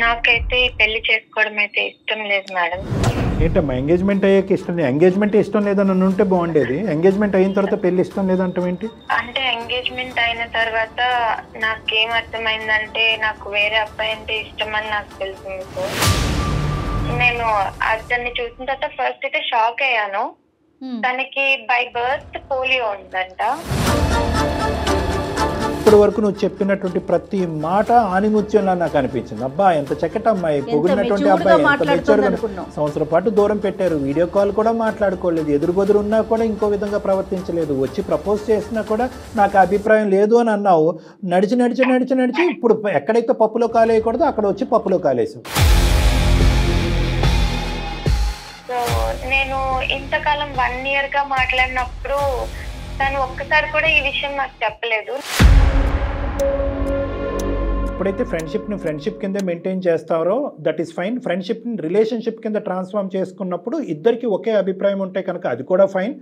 నాకైతే పెళ్లి చేసుకోవడం అయితే ఇష్టం లేదు మేడం. ఏంటమ్మా ఎంగేజ్మెంట్ అయ్యాక ఇష్టం లేదు? ఎంగేజ్మెంట్ ఇష్టం లేదని ఉంటే బాగుండేది, ఎంగేజ్మెంట్ అయిన తర్వాత పెళ్లి ఇష్టం లేదంటే ఏంటి? అంటే ఎంగేజ్మెంట్ అయిన తర్వాత నాకేం అర్థమైందంటే నాకు వేరే అబ్బాయి అంటే ఇష్టం అని నాకు తెలిసింది సార్. నేను అతన్ని చూసిన తర్వాత ఫస్ట్ అయితే షాక్ అయ్యాను. తనకి బై బర్త్ పోలియో ఉందంట. ఇప్పటి వరకు నువ్వు చెప్పినటువంటి ప్రతి మాట ఆనిముత్యంలా నాకు అనిపించింది. అబ్బా ఎంత చక్కటి అమ్మాయి, పొగిడినటువంటి అబ్బాయి, ఎంత మెచ్యూర్గా. సంవత్సరం పాటు దూరం పెట్టారు, వీడియో కాల్ కూడా మాట్లాడుకోలేదు, ఎదురుబెదురు ఉన్నా కూడా ఇంకో విధంగా ప్రవర్తించలేదు, వచ్చి ప్రపోజ్ చేసినా కూడా నాకు అభిప్రాయం లేదు అని అన్నావు. నడిచి నడిచి నడిచి నడిచి ఇప్పుడు ఎక్కడైతే పప్పులో కాలేయకూడదో అక్కడ వచ్చి పప్పులో కాలేసావు. సో నేను ఇంతకాలం 1 year గా మాట్లాడినప్పుడు తను ఒక్కసారి కూడా ఈ విషయం నాకు చెప్పలేదు. ఎప్పుడైతే ఫ్రెండ్షిప్ కింద మెయింటైన్ చేస్తారో దట్ ఈస్ ఫైన్. ఫ్రెండ్షిప్ని రిలేషన్షిప్ కింద ట్రాన్స్ఫార్మ్ చేసుకున్నప్పుడు ఇద్దరికి ఒకే అభిప్రాయం ఉంటే కనుక అది కూడా ఫైన్.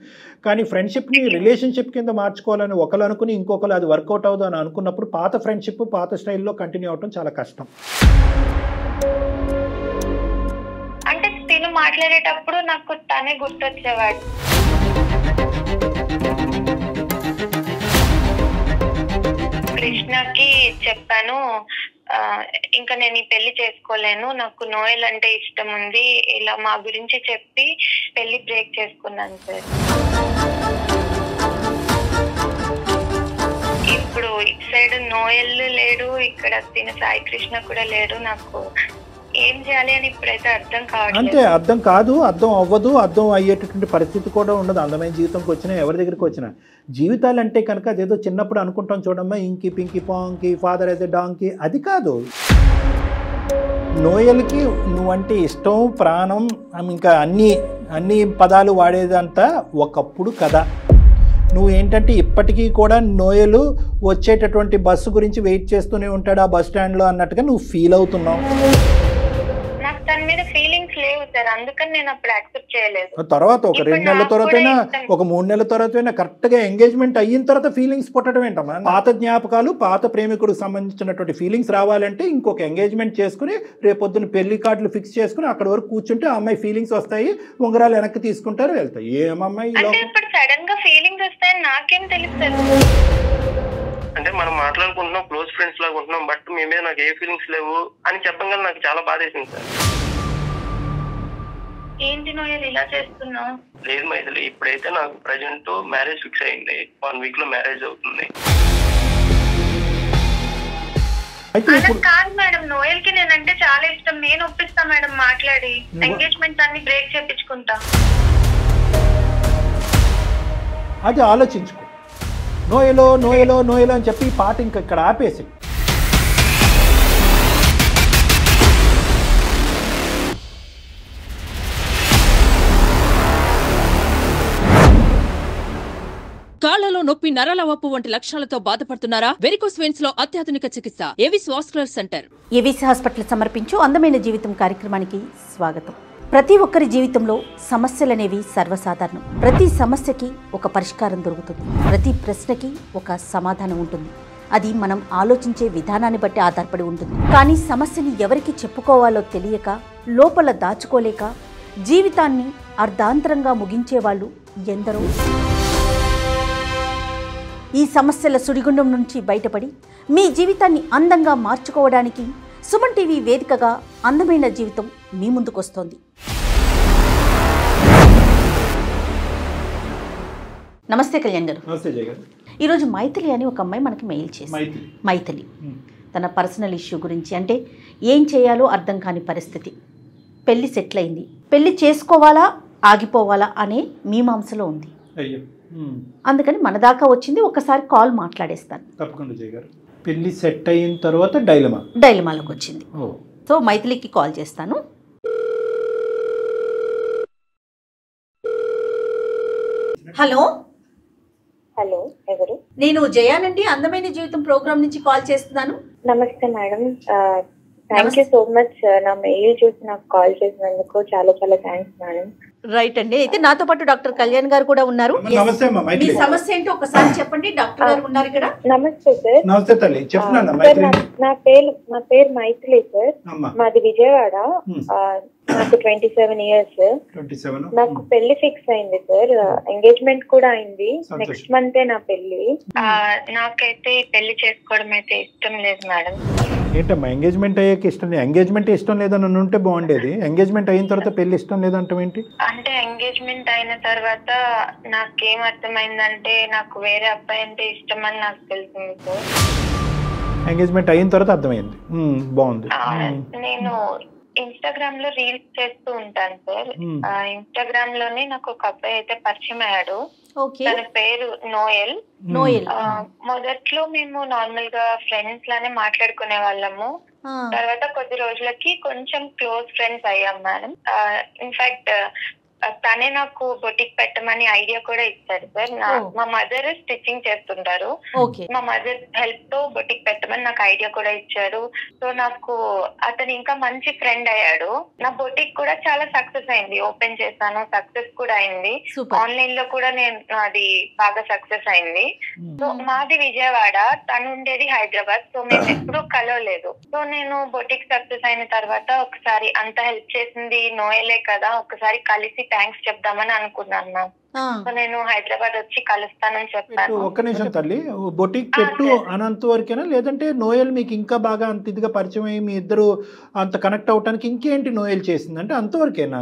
కానీ ఫ్రెండ్షిప్ని రిలేషన్షిప్ కింద మార్చుకోవాలని ఒకరు అనుకుని ఇంకొకరు అది వర్కౌట్ అవుతుంది అని అనుకున్నప్పుడు పాత ఫ్రెండ్షిప్ పాత స్టైల్లో కంటిన్యూ అవడం చాలా కష్టం. అంటే తిను మాట్లాడేటప్పుడు నాకు తనే గుర్తొచ్చేవాడు. కృష్ణకి చెప్పాను, ఇంకా నేను ఈ పెళ్లి చేసుకోలేను, నాకు నోయల్ అంటే ఇష్టం ఉంది, ఇలా మా గురించి చెప్పి పెళ్లి బ్రేక్ చేసుకున్నాను సార్. ఇప్పుడు ఇటు సైడ్ నోయల్ లేడు, ఇక్కడ తిన సాయి కృష్ణ కూడా లేడు. నాకు ఏం చేయాలి అని ఇప్పుడైతే అర్థం కావట్లేదు. అంటే అర్థం కాదు, అర్థం అవ్వదు, అర్థం అయ్యేటటువంటి పరిస్థితి కూడా ఉండదు. అందమైన జీవితంకి వచ్చినా ఎవరి దగ్గరికి వచ్చినా జీవితాలు అంటే కనుక అదేదో చిన్నప్పుడు అనుకుంటాం చూడమ్మా, ఇంకి పింకి పాంకి ఫాదర్ అయితే డాంకి, అది కాదు. నోయల్కి నువ్వంటే ఇష్టం, ప్రాణం, ఇంకా అన్ని పదాలు వాడేదంతా ఒకప్పుడు కదా. నువ్వు ఏంటంటే ఇప్పటికీ కూడా నోయలు వచ్చేటటువంటి బస్సు గురించి వెయిట్ చేస్తూనే ఉంటాడు ఆ బస్ స్టాండ్లో అన్నట్టుగా నువ్వు ఫీల్ అవుతున్నావు. నాకు తన మీద ఫీలింగ్స్ లేవు సార్, అందుకని నేను అప్పుడు యాక్సెప్ట్ చేయలేదు. తర్వాత ఒక 2 నెలల తర్వాతైనా ఒక 3 నెలల తర్వాతైనా కరెక్ట్గా ఎంగేజ్మెంట్ అయిన తర్వాత ఫీలింగ్స్ పుట్టడం ఏంటమ్మా? పాత జ్ఞాపకాలు, పాత ప్రేమికుడికి సంబంధించినటువంటి ఫీలింగ్స్ రావాలంటే ఇంకొక ఎంగేజ్మెంట్ చేసుకుని రేపొద్దున పెళ్లి కార్డులు ఫిక్స్ చేసుకుని అక్కడ వరకు కూర్చుంటే ఆ అమ్మాయి ఫీలింగ్స్ వస్తాయి, ఉంగరాలు వెనక్కి తీసుకుంటారు, వెళ్తాయి. ఏమమ్మాయి ఇప్పుడు సడన్ గా ఫీలింగ్స్ వస్తాయని నాకేం తెలుస్తుంది? అంటే మనం మాట్లాడుకుంటున్నాం, క్లోజ్ ఫ్రెండ్స్ లాగా ఉంటున్నాం, బట్ మీ మీద నాకు ఏ ఫీలింగ్స్ లేవు అని చెప్పగానే నాకు చాలా బాధేసింది సార్. ఏంటి నోయల్ ఇలా చేస్తున్నావు? లేదు మైథిలి, ఇప్పుడైతే నాకు ప్రజెంట్ మ్యారేజ్ ఫిక్స్ అయింది, 1 week లో మ్యారేజ్ అవుతుంది. కాదు మేడం, నోయల్ కి నేనంటే చాలా ఇష్టం, నేను ఒప్పిస్తా మేడం మాట్లాడి, ఎంగేజ్మెంట్ అన్ని బ్రేక్ చేపించుకుంటా. అది ఆలోచించుకో. నోయలో నోయలో నోయలో అని చెప్పి ఈ పాట ఇంకా ఇక్కడ ఆపేసి కాళ్లలో నొప్పి, నరాల వాపు వంటి లక్షణాలతో బాధపడుతున్నారా? వెరికోస్ వెయిన్స్ లో అత్యాధునిక చికిత్స Avis vascular centre. Avis hospital సమర్పించు అందమైన జీవితం కార్యక్రమానికి స్వాగతం. ప్రతి ఒక్కరి జీవితంలో సమస్యలనేవి సర్వసాధారణం. ప్రతి సమస్యకి ఒక పరిష్కారం దొరుకుతుంది, ప్రతి ప్రశ్నకి ఒక సమాధానం ఉంటుంది. అది మనం ఆలోచించే విధానాన్ని బట్టి ఆధారపడి ఉంటుంది. కానీ సమస్యని ఎవరికి చెప్పుకోవాలో తెలియక, లోపల దాచుకోలేక జీవితాన్ని అర్ధాంతరంగా ముగించే వాళ్ళు ఎందరో. ఈ సమస్యల సుడిగుండం నుంచి బయటపడి మీ జీవితాన్ని అందంగా మార్చుకోవడానికి సుమన్ టీవీ వేదికగా అందమైన జీవితం మీ ముందుకొస్తోంది. నమస్తే కళ్యాణ్ గారు. నమస్తే జయ గారు. ఈరోజు మైథిలి అని ఒక అమ్మాయి మనకి మెయిల్ చేసింది. మైథిలి తన పర్సనల్ ఇష్యూ గురించి, అంటే ఏం చేయాలో అర్థం కాని పరిస్థితి. పెళ్లి సెటిల్ అయింది, పెళ్లి చేసుకోవాలా ఆగిపోవాలా అనే మీమాంసలో ఉంది. అందుకని మన దాకా వచ్చింది, ఒకసారి కాల్ మాట్లాడేస్తాను. తప్పకుండా జయ గారు. పెళ్లి సెట్ అయిన తర్వాత డైలమాలోకి వచ్చింది. సో మైథిలికి కాల్ చేస్తాను. హలో హలో, ఎవరు? నేను జయానండి, అందమైన జీవితం ప్రోగ్రామ్ నుంచి కాల్ చేస్తున్నాను. నమస్తే madam, thank you so much. నా మెయిల్ చూసి నాకు కాల్ చేసినందుకు చాలా చాలా థ్యాంక్స్ మేడం. రైట్ అండి. అయితే నాతో పాటు డాక్టర్ కళ్యాణ్ గారు కూడా ఉన్నారు. నమస్తే అమ్మా. మీ సమస్య ఏంటో ఒకసారి చెప్పండి. డాక్టర్ గారు ఉన్నారు ఇక్కడ. నమస్తే సార్. నమస్తే తల్లి, చెప్తున్నాను. నా పేరు మైథిలి సార్. మాది విజయవాడ. నాకు 27 ఇయర్స్. నాకు పెళ్లి ఫిక్స్ అయింది సార్. ఎంగేజ్మెంట్ కూడా అయింది. నెక్స్ట్ మంత్ నా పెళ్లి. నాకైతే పెళ్లి చేసుకోవడం అయితే ఇష్టం లేదు మేడం. ఏంటమ్మా ఎంగేజ్మెంట్ అయ్యాక ఇష్టం లేదు? ఎంగేజ్మెంట్ ఇష్టం లేదని ఉంటే బాగుండేది. ఎంగేజ్మెంట్ అయిన తర్వాత పెళ్లి ఇష్టం లేదంటే ఏంటి? అంటే ఎంగేజ్మెంట్ అయిన తర్వాత నాకేం అర్థమైందంటే నాకు వేరే అబ్బాయి అంటే ఇష్టం అని నాకు తెలిసింది సార్. ఎంగేజ్మెంట్ అయిన తర్వాత అర్థమైంది. బాగుంది. నేను ఇన్స్టాగ్రామ్ లో రీల్స్ చేస్తూ ఉంటాను సార్. ఇన్స్టాగ్రామ్ లోనే నాకు ఒక అబ్బాయి అయితే పరిచయం అయ్యాడు. తన పేరు నోయల్. మొదట్లో మేము నార్మల్ గా ఫ్రెండ్స్ లానే మాట్లాడుకునే వాళ్ళము. తర్వాత కొద్ది రోజులకి కొంచెం క్లోజ్ ఫ్రెండ్స్ అయ్యాం మేడం. ఇన్ఫాక్ట్ తనే నాకు బొటిక్ పెట్టమని ఐడియా కూడా ఇచ్చాడు సార్. మా మదర్ స్టిచ్చింగ్ చేస్తుంటారు. మా మదర్ హెల్ప్ తో బొటిక్ పెట్టమని నాకు ఐడియా కూడా ఇచ్చారు. సో నాకు అతను ఇంకా మంచి ఫ్రెండ్ అయ్యాడు. నా బొటిక్ కూడా చాలా సక్సెస్ అయింది. ఓపెన్ చేశాను, సక్సెస్ కూడా అయింది. ఆన్లైన్ లో కూడా నేను అది బాగా సక్సెస్ అయింది. సో మాది విజయవాడ, తను ఉండేది హైదరాబాద్. సో మేము ఎప్పుడూ కలవలేదు. సో నేను బొటిక్ సక్సెస్ అయిన తర్వాత ఒకసారి అంత హెల్ప్ చేసింది నోయలే కదా, ఒకసారి కలిసి థ్యాంక్స్ చెప్దామని అనుకున్నాను మ్యామ్. సో నేను హైదరాబాద్ వచ్చి కలుస్తానని చెప్పాను. ఒక్క నిమిషం తల్లి, బొటిక్ పెట్టు అనంత వరకేనా, లేదంటే నోయల్ మీకు ఇంకా బాగా అంత ఇదిగా పరిచయం అయ్యి మీ ఇద్దరు అంత కనెక్ట్ అవడానికి ఇంకేంటి నోయల్ చేసింది అంటే అంతవరకేనా?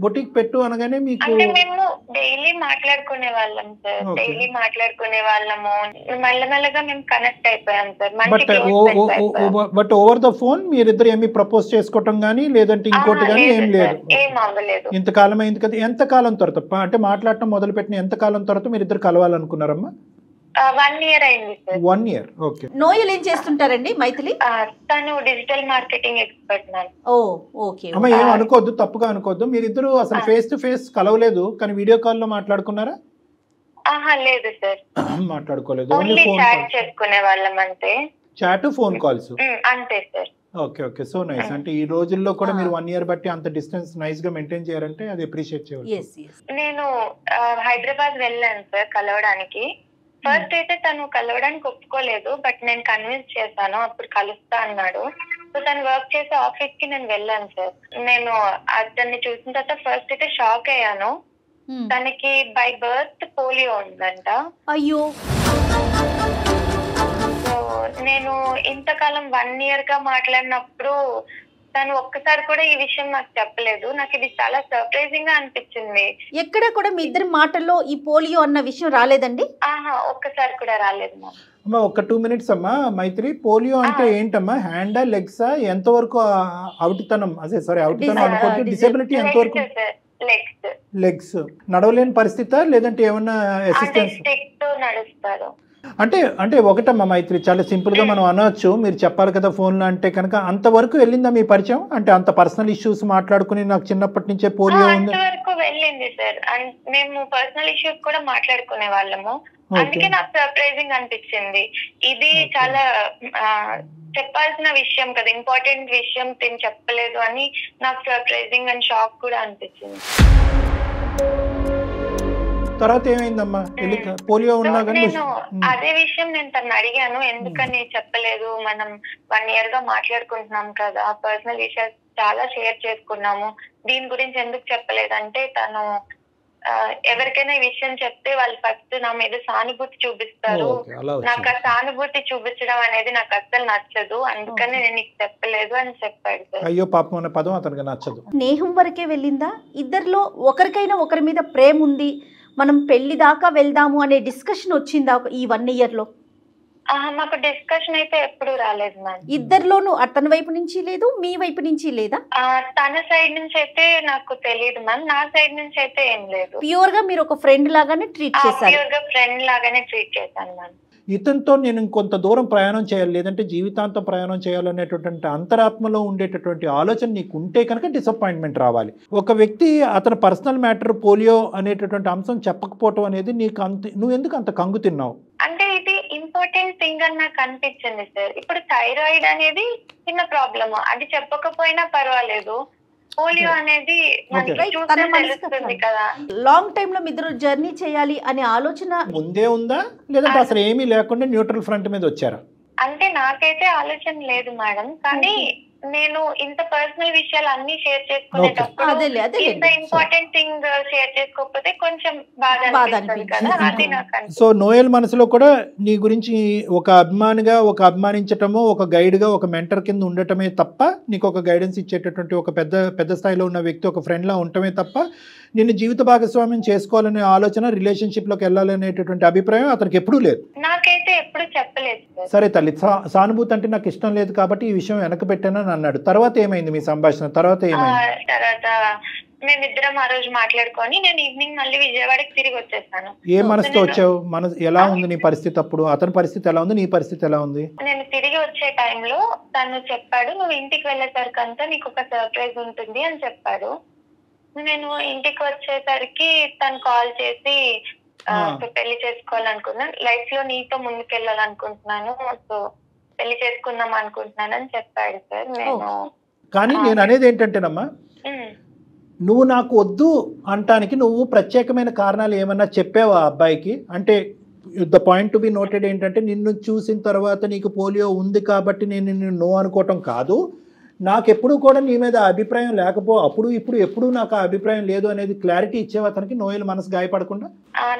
బొటిక్ పెట్టు అనగానే మీకు మేము డైలీ మాట్లాడుకునే వాళ్ళం సార్. డైలీ మాట్లాడుకునే వాళ్ళము. మెల్లమెల్లగా మేము కనెక్ట్ అయిపోయాం sir. But over the phone మీరిద్దరు ఏమి ప్రపోజ్ చేసుకోవటం గానీ లేదంటే ఇంకోటి గానీ ఏం లేదు? ఏం అవ్వలేదు. ఇంతకాలం అయింది కదా. ఎంత కాలం తర్వాత అంటే మాట్లాడటం మొదలు పెట్టిన ఎంత కాలం తర్వాత మీరు ఇద్దరు కలవాలనుకున్నారమ్మా? 1 year అయింది సార్. 1 year. ఓకే. నోయల్ ఏం చేస్తుంటారండి మైథిలి? తను digital marketing expert ma'am. Okay. అమ్మ ఏం అనుకోవద్దు, తప్పుగా అనుకోవద్దు. మీరిద్దరు అసలు ఫేస్ టు ఫేస్ కలవలేదు కానీ వీడియో కాల్ లో మాట్లాడుకున్నారా? లేదు సార్, మాట్లాడుకోలేదు. ఓన్లీ చాట్ చేసుకునే వాళ్ళం అంతే. చాట్, ఫోన్ కాల్స్ అంతే sir. Okay okay. So nice. అంటే ఈ రోజుల్లో కూడా మీరు 1 year బట్టి అంత డిస్టెన్స్ నైస్ గా మెయింటైన్ చేయాలంటే అది అప్రిషియేట్ చేయాలి. నేను హైదరాబాద్ వెళ్ళాను సార్ కలవడానికి. ఫస్ట్ అయితే తను కలవడానికి ఒప్పుకోలేదు, బట్ నేను కన్విన్స్ చేశాను. అప్పుడు కలుస్తా అన్నాడు. సో తను వర్క్ చేసే ఆఫీస్ కి నేను వెళ్ళాను సార్. నేను అతన్ని చూసిన తర్వాత ఫస్ట్ అయితే షాక్ అయ్యాను. తనకి బై బర్త్ పోలియో ఉందంట. అయ్యో. నేను ఇంతకాలం 1 year గా మాట్లాడినప్పుడు తను ఒక్కసారి కూడా ఈ విషయం నాకు చెప్పలేదు. నాకు ఇది చాలా సర్ప్రైజింగ్ గా అనిపించింది. ఎక్కడ కూడా మీ ఇద్దరి మాటల్లో ఈ పోలియో అన్న విషయం రాలేదండి? ఒక్కసారి కూడా రాలేదు అమ్మా. ఒక 2 minutes అమ్మా. మైత్రి, పోలియో అంటే ఏంటమ్మా? హ్యాండా, లెగ్సా? ఎంతవరకు అవుటితనం, అదే సారీ అవుటితనం అనుకోండి, డిసేబిలిటీ ఎంతవరకు? లెగ్స్. నడవలేని పరిస్థితా లేదంటే ఏమన్నా అసిస్టెన్స్? నడుస్తారు. అంటే ఒకటమ్మా మైత్రి, చాలా సింపుల్ గా మనం అనొచ్చు, మీరు చెప్పాలి కదా ఫోన్ లో అంటే కనుక. అంతవరకు వెళ్ళిందా మీ పరిచయం? అంటే అంత పర్సనల్ ఇష్యూస్ మాట్లాడుకుని నాకు చిన్నప్పటి నుంచే పోలియో ఉంది అంతవరకు వెళ్ళింది సార్. మేము పర్సనల్ ఇష్యూస్ కూడా మాట్లాడుకునే వాళ్ళము. అందుకే నాకు సర్ప్రైజింగ్ అనిపించింది. ఇది చాలా చెప్పాల్సిన విషయం కదా, ఇంపార్టెంట్ విషయం తిని చెప్పలేదు అని నాకు సర్ప్రైజింగ్ అండ్ షాక్ కూడా అనిపించింది. తర్వాత ఏమైందమ్మా? పోలియో ఉన్నా కానీ అదే విషయం నేను తను అడిగాను, ఎందుకని చెప్పలేదు? మనం 1 year గా మాట్లాడుకుంటున్నాం కదా, పర్సనల్ విషయాలు చాలా షేర్ చేసుకున్నాము, దీని గురించి ఎందుకు చెప్పలేదంటే తను ఎవరికైనా ఈ విషయం చెప్తే వాళ్ళు ఫస్ట్ నా మీద సానుభూతి చూపిస్తారు. నాకు ఆ సానుభూతి చూపించడం అనేది నాకు అస్సలు నచ్చదు, అందుకని నేను నీకు చెప్పలేదు అని చెప్పాడు సార్. అయ్యో పాపం అనే పదం అతనికి నచ్చదు. స్నేహం వరకే వెళ్ళిందా? ఇద్దరిలో ఒకరికైనా ఒకరి మీద ప్రేమ ఉంది, మనం పెళ్లి దాకా వెళ్దాము అనే డిస్కషన్ వచ్చిందా ఈ 1 year లో? మాకు డిస్కషన్ అయితే ఎప్పుడు రాలేదు మ్యామ్. ఇద్దరిలోనూ అతని వైపు నుంచి లేదు, మీ వైపు నుంచి లేదా? తన సైడ్ నుంచి అయితే నాకు తెలియదు మ్యామ్, నా సైడ్ నుంచి అయితే ఏం లేదు. ప్యూర్ గా మీరు ఒక ఫ్రెండ్ లాగానే ట్రీట్ చేశారు? ప్యూర్ గా ఫ్రెండ్ లాగానే ట్రీట్ చేశాను మ్యామ్. ఇతనితో నేను ఇంకొంత దూరం ప్రయాణం చేయాలి, లేదంటే జీవితాంతం ప్రయాణం చేయాలనేటటువంటి అంతరాత్మలో ఉండేటటువంటి ఆలోచన నీకు ఉంటే కనుక డిసప్పాయింట్మెంట్ రావాలి. ఒక వ్యక్తి అతని పర్సనల్ మ్యాటర్ పోలియో అనేటటువంటి అంశం చెప్పకపోవటం అనేది నీకు నువ్వు ఎందుకు అంత కంగు తిన్నావు? అంటే ఇది ఇంపార్టెంట్ థింగ్ అని నాకు అనిపించింది సార్. ఇప్పుడు థైరాయిడ్ అనేది చిన్న ప్రాబ్లమ్, అది చెప్పకపోయినా పర్వాలేదు. పోలియో అనేది మనకి చూస్తే తెలుస్తుంది కదా. లాంగ్ టైమ్ లో మీ ఇద్దరు జర్నీ చేయాలి అనే ఆలోచన ముందే ఉందా లేదంటే అసలు ఏమీ లేకుండా న్యూట్రల్ ఫ్రంట్ మీద వచ్చారా? అంటే నాకైతే ఆలోచన లేదు మేడం, కానీ నేను ఇంత పర్సనల్ విషయాలు అన్ని షేర్ చేసుకునేటప్పుడు ఇంత ఇంపార్టెంట్ థింగ్ షేర్ చేసుకోకపోతే కొంచెం బాధ అనిపిస్తుంది కదా, అది నాకు. సో నోయల్ మనసులో కూడా నీ గురించి ఒక అభిమానిగా, ఒక అభిమానించటము, ఒక గైడ్ గా, ఒక మెంటర్ కింద ఉండటమే తప్ప, నీకు ఒక గైడెన్స్ ఇచ్చేటటువంటి ఒక పెద్ద స్థాయిలో ఉన్న వ్యక్తి, ఒక ఫ్రెండ్ లా ఉండటమే తప్ప నిన్ను జీవిత భాగస్వామ్యం చేసుకోవాలనే ఆలోచన, రిలేషన్షిప్ లోకి వెళ్ళాలనేటటువంటి అభిప్రాయం అతనికి ఎప్పుడూ లేదు. నాకైతే ఎప్పుడు చెప్పలేదు. సరే తల్లి, సానుభూతి అంటే నాకు ఇష్టం లేదు కాబట్టి ఈ విషయం వెనక పెట్టానని అన్నాడు. తర్వాత ఏమైంది మీ సంభాషణ? తర్వాత ఏమైంది? తర్వాత మేమిద్దరం ఆ రోజు మాట్లాడుకొని నేను ఈవినింగ్ మళ్ళీ విజయవాడకి తిరిగి వచ్చేసాను. ఏ మనసుతో వచ్చావు? ఎలా ఉంది నీ పరిస్థితి అప్పుడు? అతని పరిస్థితి ఎలా ఉంది? నీ పరిస్థితి ఎలా ఉంది? నేను తిరిగి వచ్చే టైంలో తను చెప్పాడు, నువ్వు ఇంటికి వెళ్ళేసరికంతా నీకు ఒక సర్ప్రైజ్ ఉంటుంది అని చెప్పాడు. నేను ఇంటికి వచ్చేసరికి తను కాల్ చేసి పెళ్లి చేసుకోవాలనుకున్నాను, లైఫ్ లో నీతో ముందుకెళ్ళాలనుకుంటున్నాను, సో పెళ్లి చేసుకుందాం అనుకుంటున్నాను అని చెప్పాడు సార్. కానీ నేను అనేది ఏంటంటేనమ్మా, నువ్వు నాకు వద్దు అంటానికి నువ్వు ప్రత్యేకమైన కారణాలు ఏమన్నా చెప్పావా అబ్బాయికి? అంటే the point to be noted ఏంటంటే, నిన్ను చూసిన తర్వాత నీకు పోలియో ఉంది కాబట్టి నేను నిన్ను నో అనుకోవటం కాదు, నాకెప్పుడు కూడా నీ మీద అభిప్రాయం అప్పుడు ఇప్పుడు ఎప్పుడు నాకు ఆ అభిప్రాయం లేదు అనేది క్లారిటీ ఇచ్చేవా అతనికి, నోయల్ మనసు గాయపడకుండా?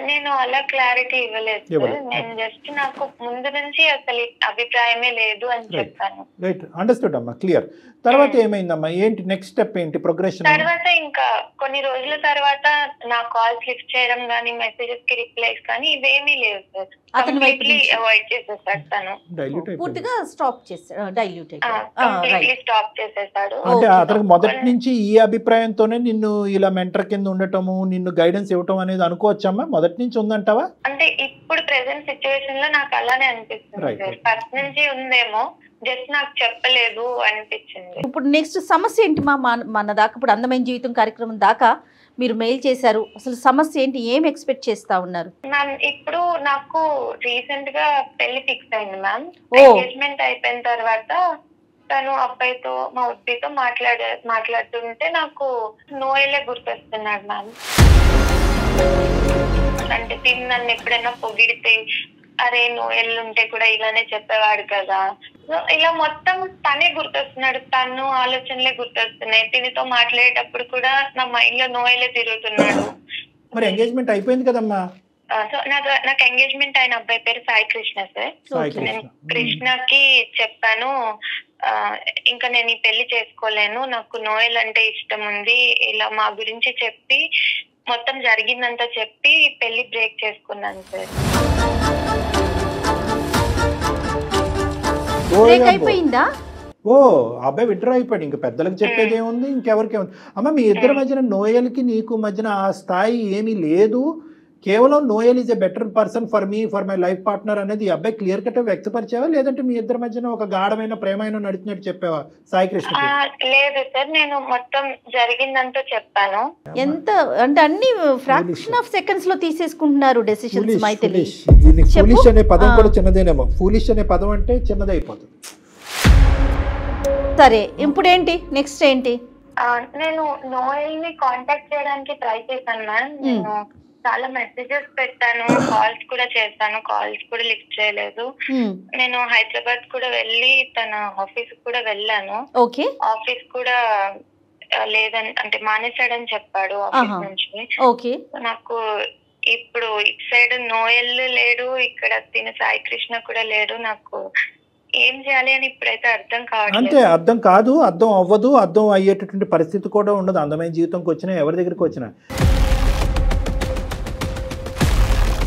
నేను అలా క్లారిటీ ఇవ్వలేదు. నేను జస్ట్ నాకు ముందు నుంచి అసలు అభిప్రాయమే లేదు అని చెప్పాను. రైట్, అండర్స్టూడ్ అమ్మా, క్లియర్. తర్వాత ఏమైందమ్మా? ఏంటి నెక్స్ట్ స్టెప్ ఏంటి, ప్రోగ్రెషన్? తర్వాత ఇంకా కొన్ని రోజుల తర్వాత నా కాల్స్ లిఫ్ట్ చేయడం కానీ, మెసేజెస్ కి రిప్లైస్ కానీ ఇవేమీ లేవు సార్. కంప్లీట్లీ అవాయిడ్ చేసేసాడు తను. పూర్తిగా స్టాప్ చేసాడు, స్టాప్ చేసేసాడు. అంటే అతనికి మొదటి నుంచి ఈ అభిప్రాయంతోనే నిన్ను ఇలా మెంటర్ కింద ఉండటము, నిన్ను గైడెన్స్ ఇవ్వటం అనేది అనుకోవచ్చమ్మా? మొదటి నుంచి ఉందంటావా? అంటే ఇప్పుడు ప్రెసెంట్ సిచ్యువేషన్ లో నాకు అలానే అనిపిస్తుంది సార్. ఫస్ట్ నుంచి ఉందేమో, జస్ట్ నాకు చెప్పలేదు అనిపించింది. ఇప్పుడు నెక్స్ట్ సమస్య ఏంటి మన దాకా ఇప్పుడు అందమైన జీవితం కార్యక్రమం దాకా మీరు మెయిల్ చేశారు, అసలు సమస్య ఏంటి, ఏం ఎక్స్పెక్ట్ చేస్తా ఉన్నారు? మ్యామ్ ఇప్పుడు నాకు రీసెంట్ గా పెళ్లి ఫిక్స్ అయింది మ్యామ్. ఎంగేజ్మెంట్ అయిపోయిన తర్వాత తను అబ్బాయితో, మా ఉద్దితో మాట్లాడుతుంటే నాకు నోయలే గుర్తొస్తున్నాడు మ్యామ్. అంటే తిని నన్ను ఎప్పుడైనా పొగిడితే, అరే నోయల్ ఉంటే కూడా ఇలానే చెప్పేవాడు కదా, ఇలా మొత్తం తనే గుర్తొస్తున్నాడు, తను ఆలోచనలే గుర్తొస్తున్నాయి. తినితో మాట్లాడేటప్పుడు కూడా నా మైండ్ లో నోయలే తిరుగుతున్నాడు. మరి ఎంగేజ్మెంట్ అయిపోయింది కదమ్మా? సో నాకు ఎంగేజ్మెంట్ అయిన అబ్బాయి పేరు సాయి కృష్ణ సార్. నేను కృష్ణకి చెప్పాను, ఇంకా నేను ఈ పెళ్లి చేసుకోలేను, నాకు నోయల్ అంటే ఇష్టం ఉంది, ఇలా మా గురించి చెప్పి మొత్తం జరిగిందంతా చెప్పి పెళ్లి బ్రేక్ చేసుకున్నాను సార్. అయిపోయిందా? ఓ అబ్బాయి విడ్రా అయిపోయాడు, ఇంకా పెద్దలకు చెప్పేది ఏముంది, ఇంకెవరికి ఏముంది? అమ్మ మీ ఇద్దరి మధ్యన నోయల్కి నీకు మధ్యన ఆ స్థాయి ఏమీ లేదు, కేవలం Noel is a better person for me, for my life partner అనేది ఈ అబ్బాయి క్లియర్ కట్ వ్యక్తపరిచావా, లేదంటే మీ ఇద్దరి మధ్యన ఒక గాఢమైన ప్రేమైన నడిచినట్టు చెప్పావా సాయి కృష్ణ? లేదు సార్, నేను మొత్తం జరిగిందంతా చెప్పాను. ఎంత అంటే అన్ని ఫ్రాక్షన్ ఆఫ్ సెకండ్స్ లో తీసేసుకుంటున్నారు డెసిషన్స్. ఫూలిష్ అనే పదం కూడా చిన్నదేనేమో, ఫూలిష్ అనే పదం అంటే చిన్నదైపోతుంది. సరే ఇప్పుడు ఏంటి, నెక్స్ట్ ఏంటి? నేను నోయల్ ని కాంటాక్ట్ చేయడానికి ట్రై చేశాను మ్యామ్. నేను చాలా మెసేజెస్ పెట్టాను, కాల్స్ కూడా చేశాను, కాల్స్ కూడా లిఫ్ట్ చేయలేదు. నేను హైదరాబాద్ కూడా వెళ్ళి తన ఆఫీస్ కూడా వెళ్ళాను. ఆఫీస్ కూడా లేదని, అంటే మానేశాడని చెప్పాడు ఆఫీస్ నుంచి. నాకు ఇప్పుడు ఇటు సైడ్ నోయల్ లేడు, ఇక్కడ తిన సాయి కృష్ణ కూడా లేడు. నాకు ఏం చేయాలి అని ఇప్పుడైతే అర్థం కావట్లేదు. అంటే అర్థం కాదు, అర్థం అవ్వదు, అర్థం అయ్యేటటువంటి పరిస్థితి కూడా ఉండదు. అందమైన జీవితంకి వచ్చినా, ఎవరి దగ్గరికి వచ్చినా.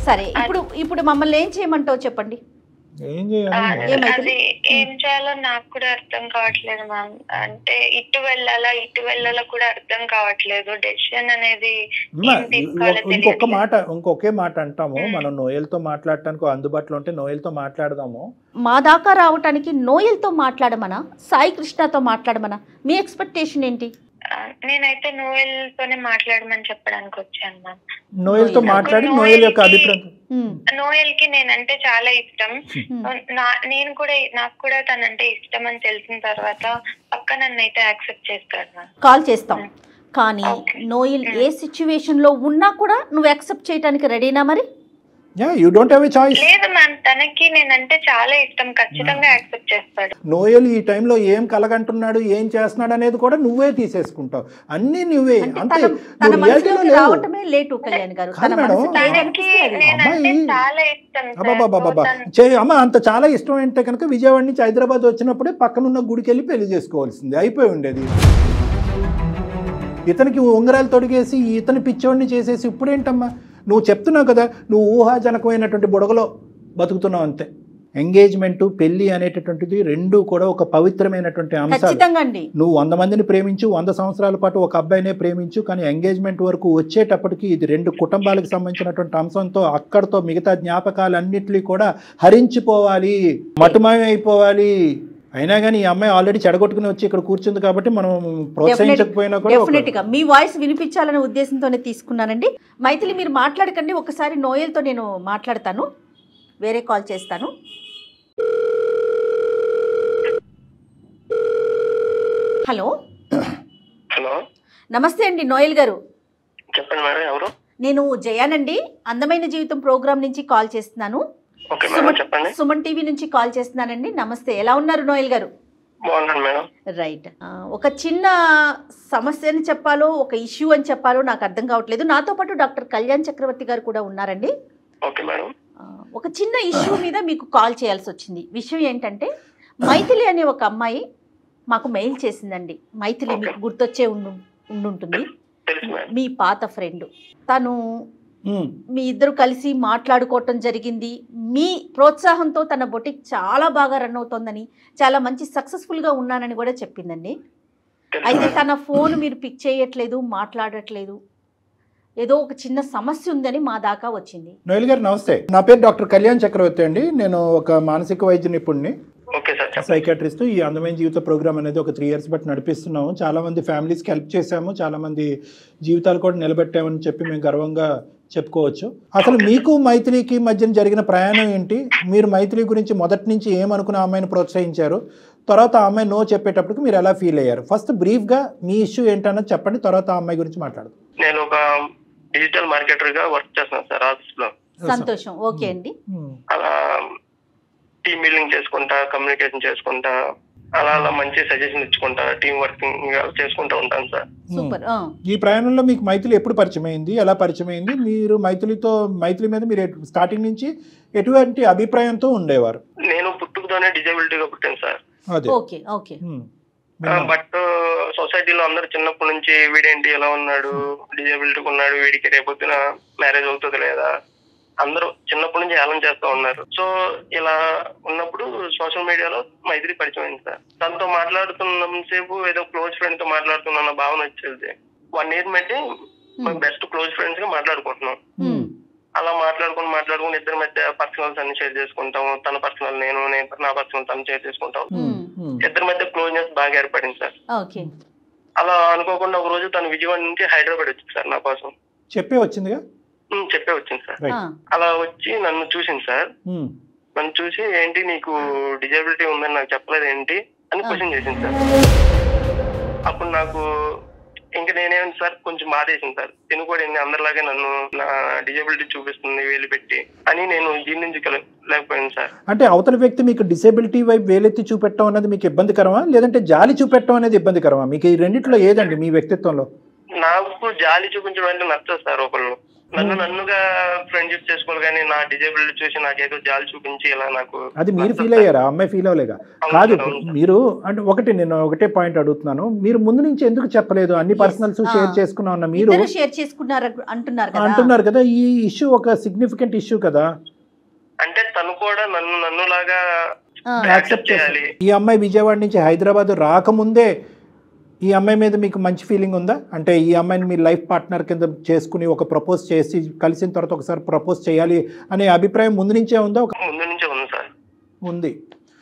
సరే ఇప్పుడు మమ్మల్ని ఏం చేయమంటావు చెప్పండి? అది ఏం చేయాలో నాకు కూడా అర్థం కావట్లేదు మ్యామ్. అంటే ఇటు వెళ్ళాలా కూడా అర్థం కావట్లేదు. డెసిషన్ అనేది ఇంకొకే మాట అంటాము, మనం నోయల్తో మాట్లాడటానికి అందుబాటులో ఉంటే నోయల్తో మాట్లాడదాము. మా దాకా రావటానికి నోయల్తో మాట్లాడమనా, సాయి కృష్ణతో మాట్లాడమనా? మీ ఎక్స్పెక్టేషన్ ఏంటి? నేనైతే నోయల్ తోనే మాట్లాడమని చెప్పడానికి వచ్చాను మ్యామ్. నోయల్ తో మాట్లాడి నోయల్ యొక్క అభిప్రాయం నోయల్ కి నేనంటే చాలా ఇష్టం. నాకు కూడా తనంటే ఇష్టం అని తెలిసిన తర్వాత పక్క నన్ను అయితే యాక్సెప్ట్ చేస్తాడు. కాల్ చేస్తాం, కానీ నోయల్ ఏ సిచ్యువేషన్ లో ఉన్నా కూడా నువ్వు యాక్సెప్ట్ చేయడానికి రెడీనా? మరి you don't have a choice. లేదు మ్యామ్, తనకి నేనంటే చాలా ఇష్టం, ఖచ్చితంగా యాక్సెప్ట్ చేస్తాడు. నోయల్ ఈ టైంలో ఏం కలగంటున్నాడు, ఏం చేస్తున్నాడు అనేది కూడా నువ్వే తీసేసుకుంటావు, అన్ని నువ్వే. అంతే, రావటమే లేటు కళ్యాణ్ గారు. అమ్మ అంత చాలా ఇష్టం అంటే కనుక విజయవాడ నుంచి హైదరాబాద్ వచ్చినప్పుడే పక్కనున్న గుడికి వెళ్ళి పెళ్లి చేసుకోవాల్సింది, అయిపోయి ఉండేది. ఇతనికి ఉంగరాలు తొడిగేసి ఇతని పిచ్చోడిని చేసేసి ఇప్పుడేంటమ్మా? నువ్వు చెప్తున్నావు కదా, నువ్వు ఊహాజనకమైనటువంటి బుడగలో బతుకుతున్నావు అంతే. ఎంగేజ్మెంట్, పెళ్లి అనేటటువంటిది రెండు కూడా ఒక పవిత్రమైనటువంటి అంశాలు. నువ్వు 100 మందిని ప్రేమించు, 100 సంవత్సరాల పాటు ఒక అబ్బాయినే ప్రేమించు, కానీ ఎంగేజ్మెంట్ వరకు వచ్చేటప్పటికి ఇది 2 కుటుంబాలకు సంబంధించినటువంటి అంశంతో అక్కడతో మిగతా జ్ఞాపకాలన్నింటినీ కూడా హరించిపోవాలి, మటుమాయం అయిపోవాలి. అయినా కానీ ఈ అమ్మాయి ఆల్రెడీ చెడగొట్టుకుని వచ్చి ఇక్కడ కూర్చుంది కాబట్టి మనం ప్రోత్సహించకపోయినా కూడా డెఫినెట్ గా మీ వాయిస్ వినిపించాలనే ఉద్దేశంతోనే తీసుకున్నానండి. మైథిలి మీరు మాట్లాడకండి, ఒకసారి నోయల్తో నేను మాట్లాడతాను, వేరే కాల్ చేస్తాను. హలో హలో, నమస్తే అండి నోయల్ గారు. చెప్పండి మేడం, ఎవరు? నేను జయానండి, అందమైన జీవితం ప్రోగ్రామ్ నుంచి కాల్ చేస్తున్నాను. సుమన్ టీవీ నుంచి కాల్ చేస్తున్నానండి. నమస్తే, ఎలా ఉన్నారు నోయల్ గారు? రైట్, ఒక చిన్న సమస్య అని చెప్పాలో ఒక ఇష్యూ అని చెప్పాలో నాకు అర్థం కావట్లేదు. నాతో పాటు డాక్టర్ కళ్యాణ్ చక్రవర్తి గారు కూడా ఉన్నారండి. ఒక చిన్న ఇష్యూ మీద మీకు కాల్ చేయాల్సి వచ్చింది. విషయం ఏంటంటే, మైథిలి అనే ఒక అమ్మాయి మాకు మెయిల్ చేసిందండి. మైథిలి మీకు గుర్తొచ్చే ఉండుంటుంది, మీ పాత ఫ్రెండ్. తను మీ ఇద్దరు కలిసి మాట్లాడుకోవటం జరిగింది. మీ ప్రోత్సాహంతో తన బొటిక్ చాలా బాగా రన్ అవుతోందని, చాలా మంచి సక్సెస్ఫుల్గా ఉన్నానని కూడా చెప్పిందండి. అయితే తన ఫోన్ మీరు పిక్ చేయట్లేదు, మాట్లాడట్లేదు, ఏదో ఒక చిన్న సమస్య ఉందని మా దాకా వచ్చింది. నోయల్ గారు నమస్తే, నా పేరు డాక్టర్ కళ్యాణ్ చక్రవర్తి అండి. నేను ఒక మానసిక వైద్య నిపుణుని, సైకాట్రిస్ట్. ఈ అందమైన జీవిత ప్రోగ్రామ్ అనేది ఒక 3 years బట్టి నడిపిస్తున్నాము. చాలా మంది ఫ్యామిలీస్కి హెల్ప్ చేశాము, చాలా మంది జీవితాలు కూడా నిలబెట్టామని చెప్పి మేము గర్వంగా చెప్పుకోవచ్చు. అసలు మీకు మైథిలికి మధ్య జరిగిన ప్రయాణం ఏంటి? మీరు మైథిలి గురించి మొదటి నుంచి ఏమనుకుని ఆ అమ్మాయిని ప్రోత్సహించారు, తర్వాత ఆ అమ్మాయి నో చెప్పేటప్పటికి మీరు ఎలా ఫీల్ అయ్యారు? ఫస్ట్ బ్రీఫ్ గా మీ ఇష్యూ ఏంటన్నది చెప్పండి, తర్వాత ఆ అమ్మాయి గురించి మాట్లాడదు. నేను ఒక డిజిటల్ మార్కెటర్ గా వర్క్ చేస్తున్నాను సార్ ఆఫీస్ లో. సంతోషం, ఓకే అండి. అలా టీమ్ బిల్డింగ్ చేసుకుంటా, కమ్యూనికేషన్ చేసుకుంటా, అలా అలా మంచి సజెషన్ ఇచ్చుకుంటా, టీం వర్కింగ్ చేసుకుంటా ఉంటాను సార్. సూపర్. ఈ ప్రయాణంలో మీకు మైథిలి ఎప్పుడు పరిచయం అయింది, ఎలా పరిచయం అయింది? మీరు మైథిలి మీద మీరు స్టార్టింగ్ నుంచి ఎటువంటి అభిప్రాయంతో ఉండేవారు? నేను పుట్టుకతోనే డిజబిలిటీగా పుట్టాను సార్. బట్ సొసైటీలో అందరు చిన్నప్పటి నుంచి వీడేంటి ఎలా ఉన్నాడు, డిజబిలిటీ ఉన్నాడు, వీడికి రేపొద్దున మ్యారేజ్ అవుతుంది లేదా, అందరూ చిన్నప్పటి నుంచి హేళన చేస్తూ ఉన్నారు. సో ఇలా ఉన్నప్పుడు సోషల్ మీడియాలో మైథిలి పరిచయం అయింది సార్. తనతో మాట్లాడుతున్నంతసేపు ఏదో క్లోజ్ ఫ్రెండ్ తో మాట్లాడుతున్న భావన వచ్చేది. 1 year బట్టి బెస్ట్ క్లోజ్ ఫ్రెండ్స్ గా మాట్లాడుకుంటున్నాం. అలా మాట్లాడుకుని ఇద్దరి మధ్య పర్సనల్స్ అన్ని షేర్ చేసుకుంటాము. తన పర్సనల్ నేను నా పర్సనల్ తను షేర్ చేసుకుంటాం. ఇద్దరి మధ్య క్లోజ్నెస్ బాగా ఏర్పడింది సార్. అలా అనుకోకుండా ఒక రోజు తను విజయవాడ నుంచి హైదరాబాద్ వచ్చింది సార్ నా కోసం. చెప్పే వచ్చింది సార్. అలా వచ్చి నన్ను చూసింది సార్. నన్ను చూసి ఏంటి నీకు డిజబిలిటీ ఉందని నాకు చెప్పలేదు ఏంటి అని క్వశ్చన్ చేసింది సార్. అప్పుడు నాకు ఇంకా నేనేమి సార్ కొంచెం బాధేసింది సార్. తిను కూడా అందరిలాగే నన్ను నా డిజబిలిటీ చూపిస్తుంది వేలు పెట్టి అని నేను జీర్ణించలేకపోయాను సార్. అంటే అవతల వ్యక్తి మీకు డిసేబిలిటీ వైపు వేలెత్తి చూపెట్టడం అనేది మీకు ఇబ్బందికరమా, లేదంటే జాలి చూపెట్టడం అనేది ఇబ్బందికరమా? మీకు ఈ రెండిట్లో ఏదండి మీ వ్యక్తిత్వంలో? నాకు జాలి చూపించడం అంటే నచ్చదు సార్. ఒకళ్ళు నన్నుగా ఫ్రెండ్షిప్ చేసుకోవాలి, కానీ నా డిజేబిలిటీ చూసి నాకేదో జాలి చూపించి ఇలా నాకు అది మీరు ఫీల్ అయ్యారా? అమ్మాయి ఫీల్ అవ్వలేగా? కాదు, మీరు అంటే నేను ఒకటే పాయింట్ అడుగుతున్నాను, మీరు ముందు నుంచి ఎందుకు చెప్పలేదు? అన్ని పర్సనల్స్ షేర్ చేసుకున్నా ఉన్న మీరు షేర్ చేసుకున్నారు అంటున్నారు కదా, ఈ ఇష్యూ ఒక సిగ్నిఫికెంట్ ఇష్యూ కదా. అంటే తను కూడా నన్ను లాగా యాక్సెప్ట్ చేయాలి. ఈ అమ్మాయి విజయవాడ నుంచి హైదరాబాద్ రాకముందే ఈ అమ్మాయి మీద మీకు మంచి ఫీలింగ్ ఉందా? అంటే ఈ అమ్మాయిని మీ లైఫ్ పార్ట్నర్ కింద చేసుకుని ఒక ప్రపోజ్ చేసి కలిసిన తర్వాత ఒకసారి ప్రపోజ్ చేయాలి అనే అభిప్రాయం ముందు నుంచే ఉందా? ముందు నుంచే ఉంది సార్. ఉంది.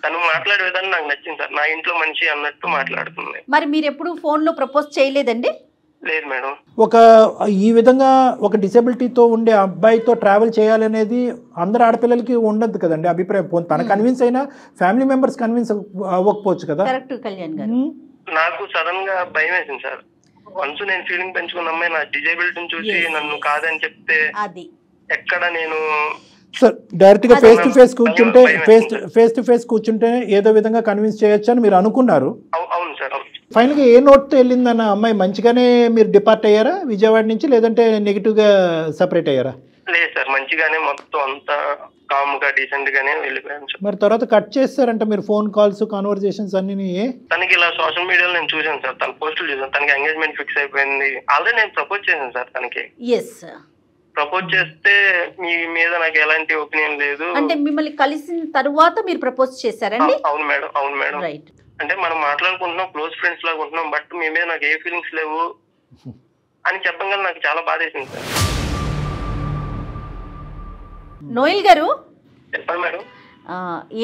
తను మాట్లాడే విధానం నాకు నచ్చింది సార్. నా ఇంట్లో మనిషి అన్నట్టు మాట్లాడుతుంది. మరి మీరు ఎప్పుడు ఫోన్ లో ప్రపోజ్ చేయలేదండి? లేదు మేడం. ఈ విధంగా ఒక డిసెబిలిటీతో ఉండే అబ్బాయితో ట్రావెల్ చేయాలనేది అందరు ఆడపిల్లలకి ఉండదు కదండి అభిప్రాయం. తన కన్విన్స్ అయినా ఫ్యామిలీ మెంబర్స్ కన్విన్స్ అవ్వకపోవచ్చు కదా. కరెక్ట్ కళ్యాణ్ గారు. నాకు సడన్ గా భయం వేసింది సార్. వన్స్ నేను ఫీలింగ్ పెంచుకున్న అమ్మాయి నా డిజేబిలిటీని చూసి నన్ను కాదని చెప్తే అది ఎక్కడ నేను సార్ డైరెక్ట్ గా ఫేస్ టు ఫేస్ కూర్చుంటే ఏదో విధంగా కన్విన్స్ చేయొచ్చు అని మీరు అనుకున్నారు. అవును సార్. ఫైనల్ గా ఏ నోట్ తో వెళ్ళిందన్న అమ్మాయి? మంచిగానే మీరు డిపార్ట్ అయ్యారా విజయవాడ నుంచి, లేదంటే నెగిటివ్ గా సెపరేట్ అయ్యారా? లేదు సార్, మంచిగానే మొత్తం అంతా కామ్ గా డీసెంట్ గానే వెళ్ళిపోయాను సార్. మరి తర్వాత కట్ చేస్తారంట మీరు ఫోన్ కాల్స్ కన్వర్జేషన్స్ అన్ని? తనకి ఇలా సోషల్ మీడియాలో నేను చూసాను సార్, తన పోస్టులు చూసాను. తనకి ఎంగేజ్మెంట్ ఫిక్స్ అయిపోయింది. ఆల్రెడీ నేను ప్రపోజ్ చేశాను సార్ తనకి. ప్రపోజ్ చేస్తే మీ మీద నాకు ఎలాంటి ఒపీనియన్ లేదు. అంటే మిమ్మల్ని కలిసిన తరువాత మీరు ప్రపోజ్ చేశారండి? అవును మేడం, అవును మేడం. అంటే మనం మాట్లాడుకుంటున్నాం, క్లోజ్ ఫ్రెండ్స్ లాగా ఉంటున్నాం, బట్ మీ మీద నాకు ఏ ఫీలింగ్స్ లేవు అని చెప్పగానే నాకు చాలా బాధ వేసింది సార్. నోయల్ గారు చెప్పండి మేడం.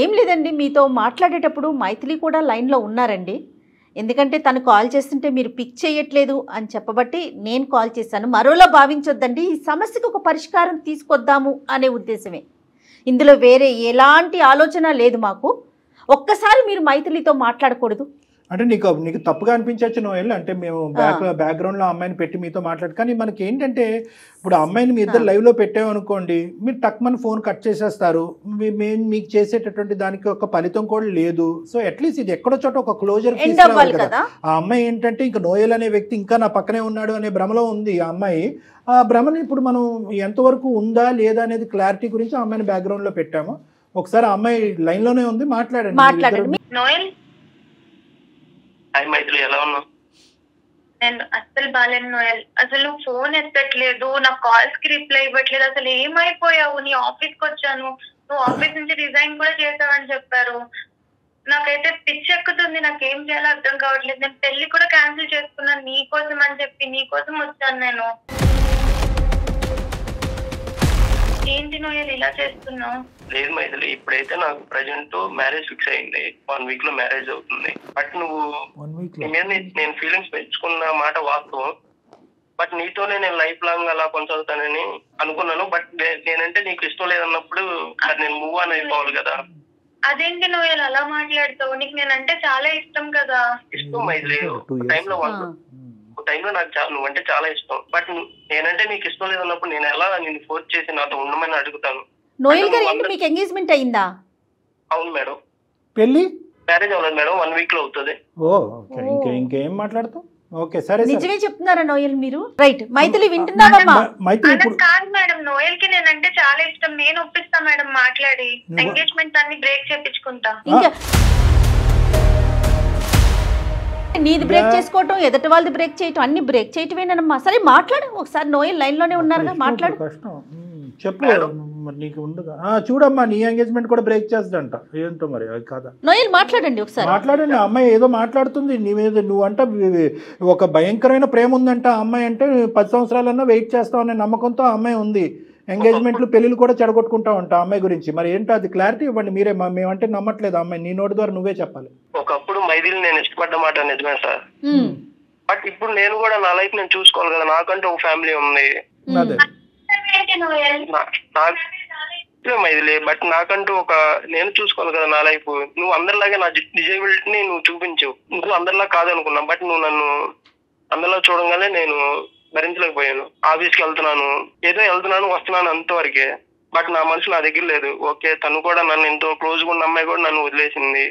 ఏం లేదండి, మీతో మాట్లాడేటప్పుడు మైథిలి కూడా లైన్లో ఉన్నారండి. ఎందుకంటే తను కాల్ చేస్తుంటే మీరు పిక్ చేయట్లేదు అని చెప్పబట్టి నేను కాల్ చేశాను. మరోలా భావించొద్దండి, ఈ సమస్యకు ఒక పరిష్కారం తీసుకొద్దాము అనే ఉద్దేశమే. ఇందులో వేరే ఎలాంటి ఆలోచన లేదు మాకు. ఒక్కసారి మీరు మైథిలితో మాట్లాడకూడదు అంటే నీకు తప్పుగా అనిపించవచ్చు నోయల్. అంటే మేము బ్యాక్గ్రౌండ్లో అమ్మాయిని పెట్టి మీతో మాట్లాడు, కానీ మనకి ఏంటంటే ఇప్పుడు అమ్మాయిని మీ ఇద్దరు లైవ్లో పెట్టామనుకోండి, మీరు టక్మని ఫోన్ కట్ చేసేస్తారు. మేము మీకు చేసేటటువంటి దానికి ఒక ఫలితం కూడా లేదు. సో అట్లీస్ట్ ఇది ఎక్కడో చోట ఒక క్లోజర్ తీసుకురావాలి కదా. ఆ అమ్మాయి ఏంటంటే ఇంకా నోయల్ అనే వ్యక్తి ఇంకా నా పక్కనే ఉన్నాడు అనే భ్రమలో ఉంది ఆ అమ్మాయి. ఆ భ్రమని ఇప్పుడు మనం ఎంతవరకు ఉందా లేదా అనేది క్లారిటీ గురించి ఆ అమ్మాయిని బ్యాక్గ్రౌండ్లో పెట్టాము. ఒకసారి ఆ అమ్మాయి లైన్లోనే ఉంది, మాట్లాడండి. హాయ్ మైథిలి, ఎలా ఉన్నావు? నేను అస్సలు బాలేను నోయల్. అసలు ఫోన్ ఎత్తట్లేదు, నా కాల్స్ కి రిప్లై ఇవ్వట్లేదు. అసలు ఏమైపోయావు? నీ ఆఫీస్ కి వచ్చాను, నువ్వు ఆఫీస్ నుంచి రిజైన్ కూడా చేసావని చెప్పారు. నాకైతే పిచ్చి ఎక్కుతుంది, నాకేం చేయాలో అర్థం కావట్లేదు. నేను పెళ్లి కూడా క్యాన్సిల్ చేసుకున్నాను నీ కోసం అని చెప్పి. నీ కోసం వచ్చాను నేను. ఏంటి నోయల్ ఇలా చేస్తున్నావు? లేదు మైథిలి, ఇప్పుడైతే నాకు ప్రజెంట్ మ్యారేజ్ ఫిక్స్ అయింది. 1 వీక్ లో మ్యారేజ్ అవుతుంది. బట్ నువ్వు నేను ఫీలింగ్స్ పెంచుకున్న మాట వాస్తవం. బట్ నీతోనే నేను లైఫ్ లాంగ్ అలా కొనసాగుతానని అనుకున్నాను. బట్ నేనంటే నీకు ఇష్టం లేదన్నప్పుడు అది నేను మూవ్ ఆన్ అయిపోవాలి కదా. అదేంటి నోయల్ అలా మాట్లాడతావు? నీకు నేనంటే చాలా ఇష్టం కదా. ఇష్టం మైథిలి, టైంలో నాకు నువ్వంటే చాలా ఇష్టం. బట్ నేనంటే నీకు ఇష్టం లేదన్నప్పుడు నేను ఎలా నేను ఫోర్స్ చేసి నాతో ఉండమని అడుగుతాను. నోయల్ గారు ఏంటి మీకు ఎంగేజ్మెంట్ అయిందా? అవును మేడం. పెళ్లి మ్యారేజ్ అవ్వలేదు మేడం, 1 వీక్ లో అవుతుంది. ఇంకేం మాట్లాడతాం? ఓకే సరే, నిజమే చెప్తున్నారా నోయల్ మీరు? రైట్. మైథిలి వింటున్నావమ్మా? కాదు మేడం, నోయల్ కి నేనంటే చాలా ఇష్టం. నేను ఒప్పిస్తా మేడం మాట్లాడి, ఎంగేజ్మెంట్ అన్ని బ్రేక్ చేపించుకుంటా. ఇంకా నీది బ్రేక్ చేసుకోవటం, ఎదుటి వాళ్ళది బ్రేక్ చేయటం, అన్ని బ్రేక్ చేయటమేనమ్మా. సరే మాట్లాడు ఒకసారి. నోయల్ లైన్ లోనే ఉన్నారుగా, మాట్లాడు. చెప్పు నీకు ఉండదా? చూడమ్మా, నీ ఎంగేజ్మెంట్ కూడా బ్రేక్ చేస్తాడంట. ఏంటో మరి అది కాదా? నోయల్ మాట్లాడండి ఒకసారి. మాట్లాడండి. అమ్మాయి ఏదో మాట్లాడుతుంది నీ మీద. నువ్వంట ఒక భయంకరమైన ప్రేమ ఉందంట అమ్మాయి అంటే. 10 సంవత్సరాలన్నా వెయిట్ చేస్తామనే నమ్మకంతో అమ్మాయి ఉంది. ఎంగేజ్మెంట్లు పెళ్లిళ్ళు కూడా చెడగొట్టుకుంటా ఉంటా అమ్మాయి గురించి. మరి ఏంటో అది క్లారిటీ ఇవ్వండి మీరే. మేమంటే నమ్మట్లేదు అమ్మాయి. నీ నోటి ద్వారా నువ్వే చెప్పాలి. ఒకప్పుడు మైథిలి నేను ఇష్టపడ్డ మాట నిజమే సార్. బట్ ఇప్పుడు నేను కూడా నా లైఫ్ నేను చూసుకోవాలి కదా. నాకంటూ ఒక ఫ్యామిలీ ఉంది. అదే మైథిలి, బట్ నాకంటూ నేను చూసుకోవాలి కదా నా లైఫ్. నువ్వు అందరిలాగే నా డిజేబిలిటీని నువ్వు చూపించవు. నువ్వు అందరిలా కాదనుకున్నా, బట్ నువ్వు నన్ను అందరిలా చూడగానే నేను భరించలేకపోయాను. ఆఫీస్కి వెళ్తున్నాను, ఏదో వెళ్తున్నాను వస్తున్నాను అంతవరకే. బట్ నా మనసు నా దగ్గర లేదు. ఓకే, తను కూడా నన్ను ఎంతో క్లోజ్ గా ఉన్న అమ్మాయి కూడా నన్ను వదిలేసింది.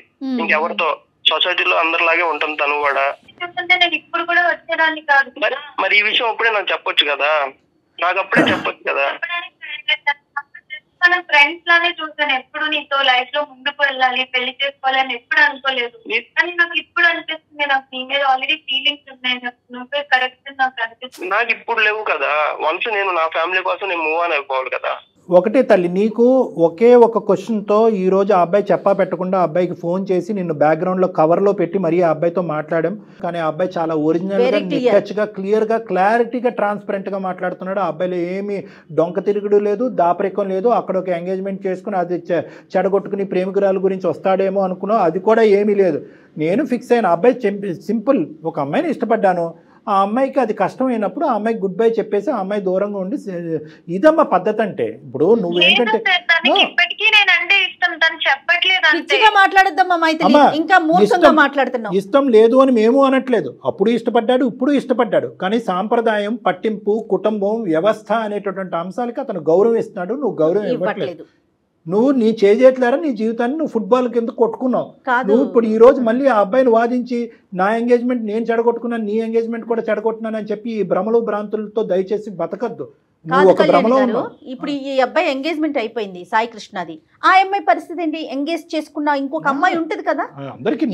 ఇంకెవరితో సొసైటీలో అందరిలాగే ఉంటుంది తను కూడా. ఇప్పుడు కూడా వచ్చేదాన్ని కాదు. మరి ఈ విషయం అప్పుడే నాకు చెప్పొచ్చు కదా. నాకు అప్పుడే చెప్పొచ్చు కదా. మన ఫ్రెండ్స్ లానే చూసాను. ఎప్పుడు నీతో లైఫ్ లో ముందుకు వెళ్ళాలి, పెళ్లి చేసుకోవాలని ఎప్పుడు అనుకోలేదు. కానీ నాకు ఇప్పుడు అనిపిస్తుంది, నాకు నీ మీద ఆల్రెడీ ఫీలింగ్స్ ఉన్నాయి. నువ్వే కరెక్ట్ నాకు అనిపిస్తుంది. నాకు ఇప్పుడు లేవు కదా. వన్స్ నేను నా ఫ్యామిలీ కోసం నేను మూవ్ ఆన్ అయిపోవాలి కదా. ఒకటే తల్లి, నీకు ఒకే ఒక క్వశ్చన్తో ఈరోజు ఆ అబ్బాయి చెప్పా పెట్టకుండా ఆ అబ్బాయికి ఫోన్ చేసి నిన్ను బ్యాక్గ్రౌండ్లో కవర్లో పెట్టి మరీ ఆ అబ్బాయితో మాట్లాడాం. కానీ ఆ అబ్బాయి చాలా ఒరిజినల్గా, నిక్కచ్చిగా, క్లియర్గా, క్లారిటీగా, ట్రాన్స్పరెంట్గా మాట్లాడుతున్నాడు. ఆ అబ్బాయిలో ఏమీ డొంక తిరుగుడు లేదు, దాపరికం లేదు. అక్కడ ఒక ఎంగేజ్మెంట్ చేసుకుని అది చెడగొట్టుకుని ప్రేమికురాల గురించి వస్తాడేమో అనుకున్నావు, అది కూడా ఏమీ లేదు. నేను ఫిక్స్ అయిన అబ్బాయి సింపుల్. ఒక అమ్మాయిని ఇష్టపడ్డాను, ఆ అమ్మాయికి అది కష్టమైనప్పుడు ఆ అమ్మాయికి గుడ్ బై చెప్పేసి ఆ అమ్మాయి దూరంగా ఉండి ఇదమ్మా పద్ధతి అంటే. ఇప్పుడు నువ్వేంటంటే మాట్లాడద్దమ్మా మైథిలి, ఇంకా మూర్ఖంగా మాట్లాడుతున్నావు. ఇష్టం లేదు అని మేము అనట్లేదు, అప్పుడు ఇష్టపడ్డాడు ఇప్పుడు ఇష్టపడ్డాడు, కానీ సాంప్రదాయం, పట్టింపు, కుటుంబం, వ్యవస్థ అనేటటువంటి అంశాలకి అతను గౌరవం ఇస్తున్నాడు, నువ్వు గౌరవం ఇవ్వట్లేదు. నువ్వు నీ చేయట్లేరా నీ జీవితాన్ని నువ్వు ఫుట్బాల్ కింద కొట్టుకున్నావు. నువ్వు ఇప్పుడు ఈ రోజు మళ్ళీ ఆ అబ్బాయిని వాదించి నా ఎంగేజ్మెంట్ నేను చెడగొట్టుకున్నాను, నీ ఎంగేజ్మెంట్ కూడా చెడగొట్టున్నాను అని చెప్పి ఈ భ్రమలు భ్రాంతులతో దయచేసి బతకద్దు. ఇప్పుడు ఈ అబ్బాయి ఎంగేజ్మెంట్ అయిపోయింది సాయి కృష్ణది, ఆ అమ్మాయి పరిస్థితి ఏంటి? ఎంగేజ్ చేసుకున్నా ఇంకొక అమ్మాయి ఉంటది కదా,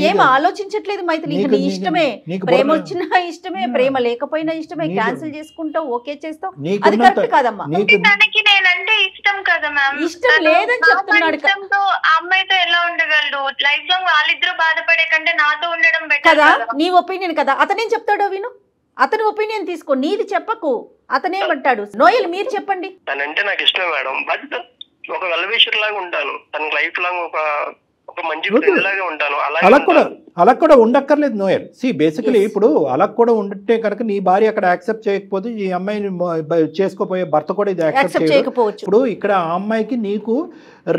ఏం ఆలోచించట్లేదు మైథిలి. ఇంకా నీ ఇష్టమే, ప్రేమ వచ్చినా ఇష్టమే, ప్రేమ లేకపోయినా ఇష్టమే, క్యాన్సిల్ చేసుకుంటావు, ఓకే చేస్తావు, అది కరెక్ట్ కాదమ్మా. ఇష్టం లేదని చెప్తున్నాడు అమ్మాయితో ఎలా ఉండగలడు? లైఫ్ లాంగ్ వాళ్ళిద్దరూ బాధపడే కంటే నాతో ఉండడం కదా నీ ఒపీనియన్ కదా. అతనేం చెప్తాడో విను, అతని ఒపీనియన్ తీసుకో, నీది చెప్పకు. అతనేమంటాడు? నోయల్ మీరు చెప్పండి. తనంటే నాకు ఇష్టమే మేడం, బట్ ఒక వెల్విషర్ లాగా ఉంటాను, తన లైఫ్ లాంగ్ ఒక మంచి ఫ్రెండ్ లాగా ఉంటాను. అలా కూడా ఉండక్కర్లేదు నోయల్. బేసికలీ ఇప్పుడు అలా కూడా ఉంటే కనుక నీ భార్య అక్కడ యాక్సెప్ట్ చేయకపోతే ఈ అమ్మాయిని చేసుకోపోయే భర్త కూడా ఇది యాక్సెప్ట్ చేయకపోవచ్చు. ఇప్పుడు ఇక్కడ ఆ అమ్మాయికి నీకు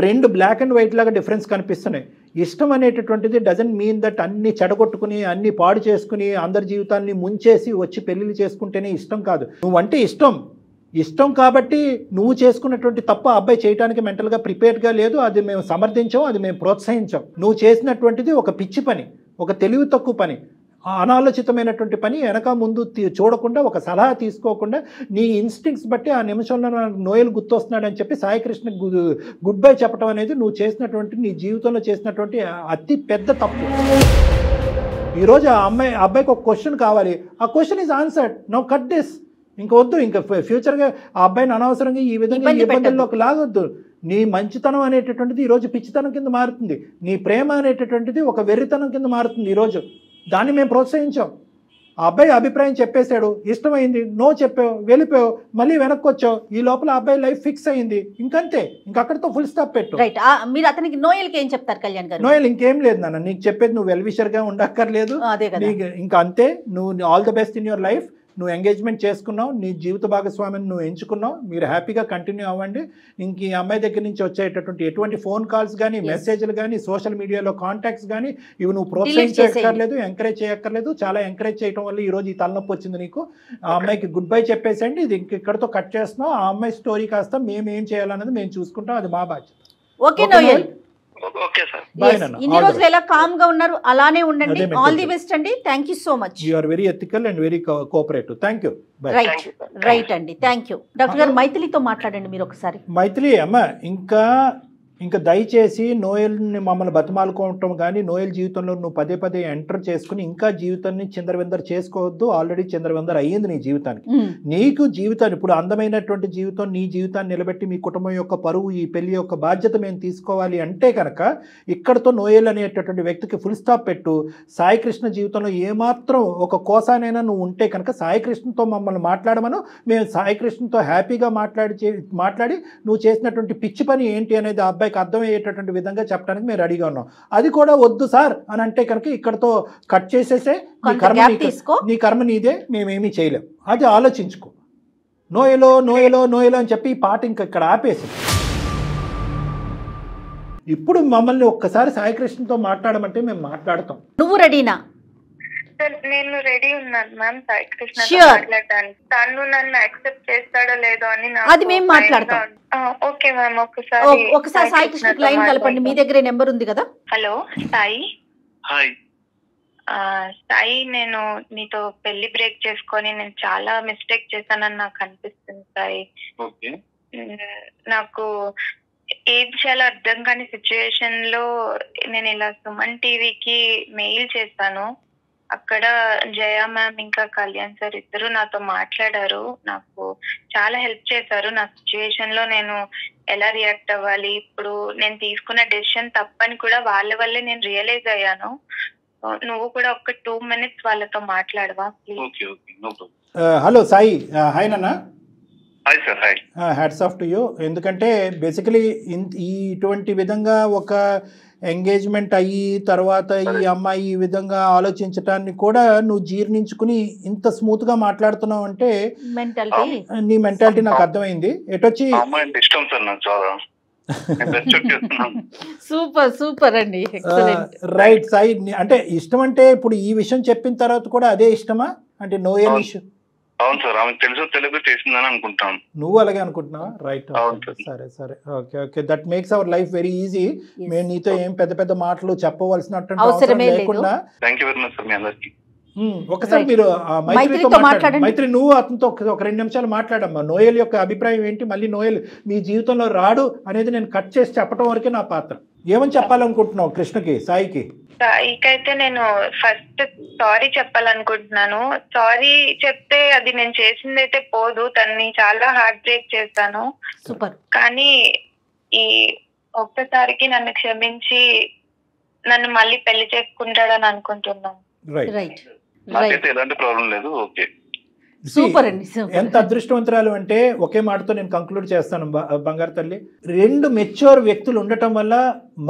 రెండు బ్లాక్ అండ్ వైట్ లాగా డిఫరెన్స్ కనిపిస్తున్నాయి. ఇష్టం అనేటటువంటిది డజంట్ మీన్ దట్ అన్ని చెడగొట్టుకుని అన్ని పాడు చేసుకుని అందరి జీవితాన్ని ముంచేసి వచ్చి పెళ్లిళ్ళు చేసుకుంటేనే ఇష్టం కాదు. నువ్వంటే ఇష్టం కాబట్టి నువ్వు చేసుకున్నటువంటి తప్పు అబ్బాయి చేయడానికి మెంటల్గా ప్రిపేర్డ్గా లేదు, అది మేము సమర్థించాం, అది మేము ప్రోత్సహించాం. నువ్వు చేసినటువంటిది ఒక పిచ్చి పని, ఒక తెలివి తక్కువ పని, అనాలోచితమైనటువంటి పని. వెనక ముందు చూడకుండా, ఒక సలహా తీసుకోకుండా నీ ఇన్స్టింక్ట్స్ బట్టి ఆ నిమిషంలో నోయల్ గుర్తొస్తున్నాడు అని చెప్పి సాయికృష్ణ గుడ్ బై చెప్పడం అనేది నువ్వు చేసినటువంటి నీ జీవితంలో చేసినటువంటి అతి పెద్ద తప్పు. ఈరోజు ఆ అబ్బాయికి ఒక క్వశ్చన్ కావాలి, ఆ question is answered. Now cut this. ఇంకా వద్దు, ఇంకా ఫ్యూచర్గా ఆ అబ్బాయిని అనవసరంగా ఈ విధంగా ఇబ్బందుల్లోకి లాగొద్దు. నీ మంచితనం అనేటటువంటిది ఈరోజు పిచ్చితనం కింద మారుతుంది, నీ ప్రేమ అనేటటువంటిది ఒక వెర్రితనం కింద మారుతుంది ఈరోజు. దాన్ని మేము ప్రోత్సహించాం. ఆ అబ్బాయి అభిప్రాయం చెప్పేశాడు, ఇష్టమైంది, నో చెప్పావు, వెళ్ళిపోయావు, మళ్ళీ వెనక్కి వచ్చావు, ఈ లోపల అబ్బాయి లైఫ్ ఫిక్స్ అయింది, ఇంకంతే, ఇంకక్కడితో ఫుల్ స్టాప్ పెట్టు. మీరు అతనికి నోయల్కి ఏం చెప్తారు కళ్యాణ్ గారు? నోయల్ ఇంకేం లేదు నాన్న, నీకు చెప్పేది నువ్వు వెల్విషర్గా ఉండక్కర్లేదు, ఇంకా అంతే. నువ్వు all the best in your life. నువ్వు ఎంగేజ్మెంట్ చేసుకున్నావు, నీ జీవిత భాగస్వామిని నువ్వు ఎంచుకున్నావు, మీరు హ్యాపీగా కంటిన్యూ అవ్వండి. ఇంక ఈ అమ్మాయి దగ్గర నుంచి వచ్చేటటువంటి ఎటువంటి ఫోన్ కాల్స్ కానీ, మెసేజ్లు కానీ, సోషల్ మీడియాలో కాంటాక్ట్స్ కానీ ఇవి నువ్వు ప్రోత్సహించక్కర్లేదు, ఎంకరేజ్ చేయక్కర్లేదు. చాలా ఎంకరేజ్ చేయడం వల్ల ఈరోజు ఈ తలనొప్పి వచ్చింది నీకు. ఆ అమ్మాయికి గుడ్ బై చెప్పేసండి, ఇది ఇక్కడితో కట్ చేస్తున్నాం. ఆ అమ్మాయి స్టోరీ కాస్త మేము ఏం చేయాలన్నది మేము చూసుకుంటాం, అది మా బాధ్యత. Okay Noel, okay sir. ఇన్ని రోజులు ఎలా కామ్ గా ఉన్నారు అలానే ఉండండి. ఆల్ ది బెస్ట్ అండి. Thank you so much. You are very ethical and very cooperative. Thank you. Right అండి, థ్యాంక్ యూ. డాక్టర్ గారు మైథిలితో మాట్లాడండి మీరు ఒకసారి. మైథిలి అమ్మ, ఇంకా దయచేసి నోయల్ని మమ్మల్ని బతిమాలుకోవటం కానీ, నోయల్ జీవితంలో నువ్వు పదే పదే ఎంటర్ చేసుకుని ఇంకా జీవితాన్ని చిందరవిందర చేసుకోవద్దు. ఆల్రెడీ చిందరవిందర అయ్యింది నీ జీవితానికి. నీకు జీవితాన్ని ఇప్పుడు అందమైనటువంటి జీవితం, నీ జీవితాన్ని నిలబెట్టి మీ కుటుంబం యొక్క పరువు, ఈ పెళ్లి యొక్క బాధ్యత మేము తీసుకోవాలి అంటే కనుక ఇక్కడతో నోయల్ అనేటటువంటి వ్యక్తికి ఫుల్ స్టాప్ పెట్టు. సాయికృష్ణ జీవితంలో ఏమాత్రం ఒక కోసానైనా నువ్వు ఉంటే కనుక సాయికృష్ణతో మమ్మల్ని మాట్లాడమను. మేము సాయికృష్ణతో హ్యాపీగా మాట్లాడి నువ్వు చేసినటువంటి పిచ్చి పని ఏంటి అనేది ఆ అబ్బాయి అర్థమయ్యేటటువంటి విధంగా చెప్పడానికి మేము రెడీగా ఉన్నాం. అది కూడా వద్దు సార్ అని అంటే కనుక ఇక్కడతో కట్ చేసేసే, నీ కర్మ నీదే, మేమేమీ చేయలేం. అది ఆలోచించుకో. నోయలో అని చెప్పి ఈ పాట ఇక్కడ ఆపేసి ఇప్పుడు మమ్మల్ని ఒక్కసారి సాయికృష్ణతో మాట్లాడమంటే మేము మాట్లాడతాం. నువ్వు రెడీనా? నేను రెడీ ఉన్నాను మ్యామ్ సాయికృష్ణ మాట్లాడడానికి. తను నన్ను యాక్సెప్ట్ చేస్తాడో లేదో అని అది మేము మాట్లాడతాం. ఓకే మ్యామ్, ఒకసారి సాయికృష్ణ లైన్ కలపండి. మీ దగ్గర నెంబర్ ఉంది కదా. హలో సాయి. హాయ్ సాయి, నేను నీతో పెళ్లి బ్రేక్ చేసుకొని నేను చాలా మిస్టేక్ చేశానని నాకు అనిపిస్తుంది సాయి. నాకు ఏది చాలా అర్థం కాని సిచ్యువేషన్ లో నేను ఇలా సుమన్ టీవీకి మెయిల్ చేశాను. అక్కడ జయా మ్యామ్ ఇంకా కళ్యాణ్ సార్ ఇద్దరు నాతో మాట్లాడారు, నాకు చాలా హెల్ప్ చేశారు. నా సిచ్యువేషన్ లో నేను ఎలా రియాక్ట్ అవ్వాలి, ఇప్పుడు నేను తీసుకున్న డెసిషన్ తప్పని కూడా వాళ్ళ వల్లే నేను రియలైజ్ అయ్యాను. నువ్వు కూడా ఒక 2 minutes వాళ్ళతో మాట్లాడవా ప్లీజ్? హలో సాయి. హాయ్ నాన్న. Hi sir. Hi. Hats off to you. ఎందుకంటే బేసికలీ ఇటువంటి విధంగా ఒక ఎంగేజ్మెంట్ అయ్యి తర్వాత ఈ అమ్మాయి ఈ విధంగా ఆలోచించటాన్ని కూడా నువ్వు జీర్ణించుకుని ఇంత స్మూత్ గా మాట్లాడుతున్నావు అంటే నీ మెంటాలిటీ నాకు అర్థమైంది. ఎటొచ్చి ఇష్టం సార్ నాకు చాలా. సూపర్ సూపర్ అండి, రైట్ సాయి. అంటే ఇష్టం అంటే ఇప్పుడు ఈ విషయం చెప్పిన తర్వాత కూడా అదే ఇష్టమా అంటే నోయల్ ఇష్యూ? అవును సార్, ఆమె తెలుగు చేసిందని అనుకుంటాను. నువ్వు అలాగే అనుకుంటున్నావా? రైట్, సరే సరే, okay okay. That makes our life very easy. మేము నీతో ఏం పెద్ద పెద్ద మాటలు చెప్పవలసినట్టు అవసరం లేకుండా. Thank you very much sir మీ అందరికి. ఒకసారి మీరు మైత్రితో మాట్లాడండి. మైత్రి, నువ్వు అతనితో ఒక 2 నిమిషాలు మాట్లాడమ్మా. నోయల్ యొక్క అభిప్రాయం ఏంటి? మళ్ళీ నోయల్ మీ జీవితంలో రాడు అనేది నేను కట్ చేసి చెప్పడం వరకే నా పాత్ర. ఏమని చెప్పాలనుకుంటున్నావు కృష్ణకి, సాయికి? సాయికైతే నేను ఫస్ట్ సారీ చెప్పాలనుకుంటున్నాను. సారీ చెప్తే అది నేను చేసింది అయితే పోదు, తన్ని చాలా హార్ట్ బ్రేక్ చేశాను. సూపర్. కానీ ఈ ఒక్కసారికి నన్ను క్షమించి నన్ను మళ్ళీ పెళ్లి చేసుకుంటాడని అనుకుంటున్నాను. రైట్, నాకైతే ఎలాంటి ప్రాబ్లం లేదు. ఓకే, సూపర్ అండి. ఎంత అదృష్టవంతురాలు అంటే ఒకే మాటతో నేను కంక్లూడ్ చేస్తాను బంగారు తల్లి. 2 మెచ్యూర్ వ్యక్తులు ఉండటం వల్ల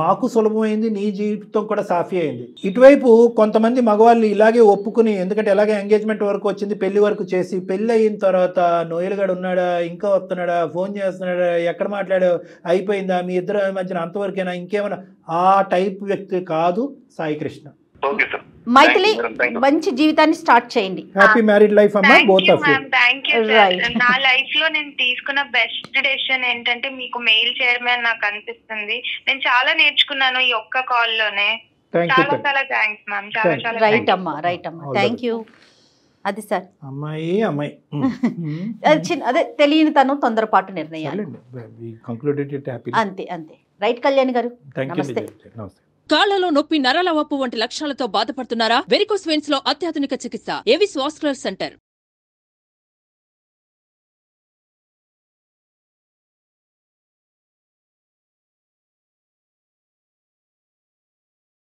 మాకు సులభమైంది, నీ జీవితం కూడా సాఫీ అయింది. ఇటువైపు కొంతమంది మగవాళ్ళు ఇలాగే ఒప్పుకుని, ఎందుకంటే ఎలాగే ఎంగేజ్మెంట్ వరకు వచ్చింది, పెళ్లి వరకు చేసి పెళ్లి అయిన తర్వాత నోయల్ గడు ఉన్నాడా, ఇంకా వస్తున్నాడా, ఫోన్ చేస్తున్నాడా, ఎక్కడ మాట్లాడా, అయిపోయిందా, మీ ఇద్దరు మధ్యన అంతవరకేనా, ఇంకేమైనా, ఆ టైప్ వ్యక్తి కాదు సాయి కృష్ణ. Okay sir. మైథిలి, మంచి జీవితాన్ని స్టార్ట్ చేయండి. హ్యాపీ మ్యారీడ్ లైఫ్ అమ్మా, both of you. Thank you sir. నా లైఫ్ లో నేను తీసుకున్న బెస్ట్ డెసిషన్ ఏంటంటే మీకు మెయిల్ చేయడమే అని నాకు అనిపిస్తుంది. నేను చాలా నేర్చుకున్నాను ఈ ఒక్క కాల్ లోనే. చాలా చాలా థ్యాంక్స్ మ్యామ్. చాలా చాలా రైట్ అమ్మా, రైట్ అమ్మా, థ్యాంక్యూ. అది సార్, అమ్మాయి అదే తెలియని తను తొందరపాటు నిర్ణయాలు. అంతే అంతే. రైట్ కళ్యాణి గారు, నమస్తే. కాళ్లలో నొప్పి, నరాల వాపు వంటి లక్షణాలతో బాధపడుతున్నారా? వెరికోస్ వెయిన్స్ లో అత్యాధునిక చికిత్స ఏవిస్ వాస్కులర్ సెంటర్.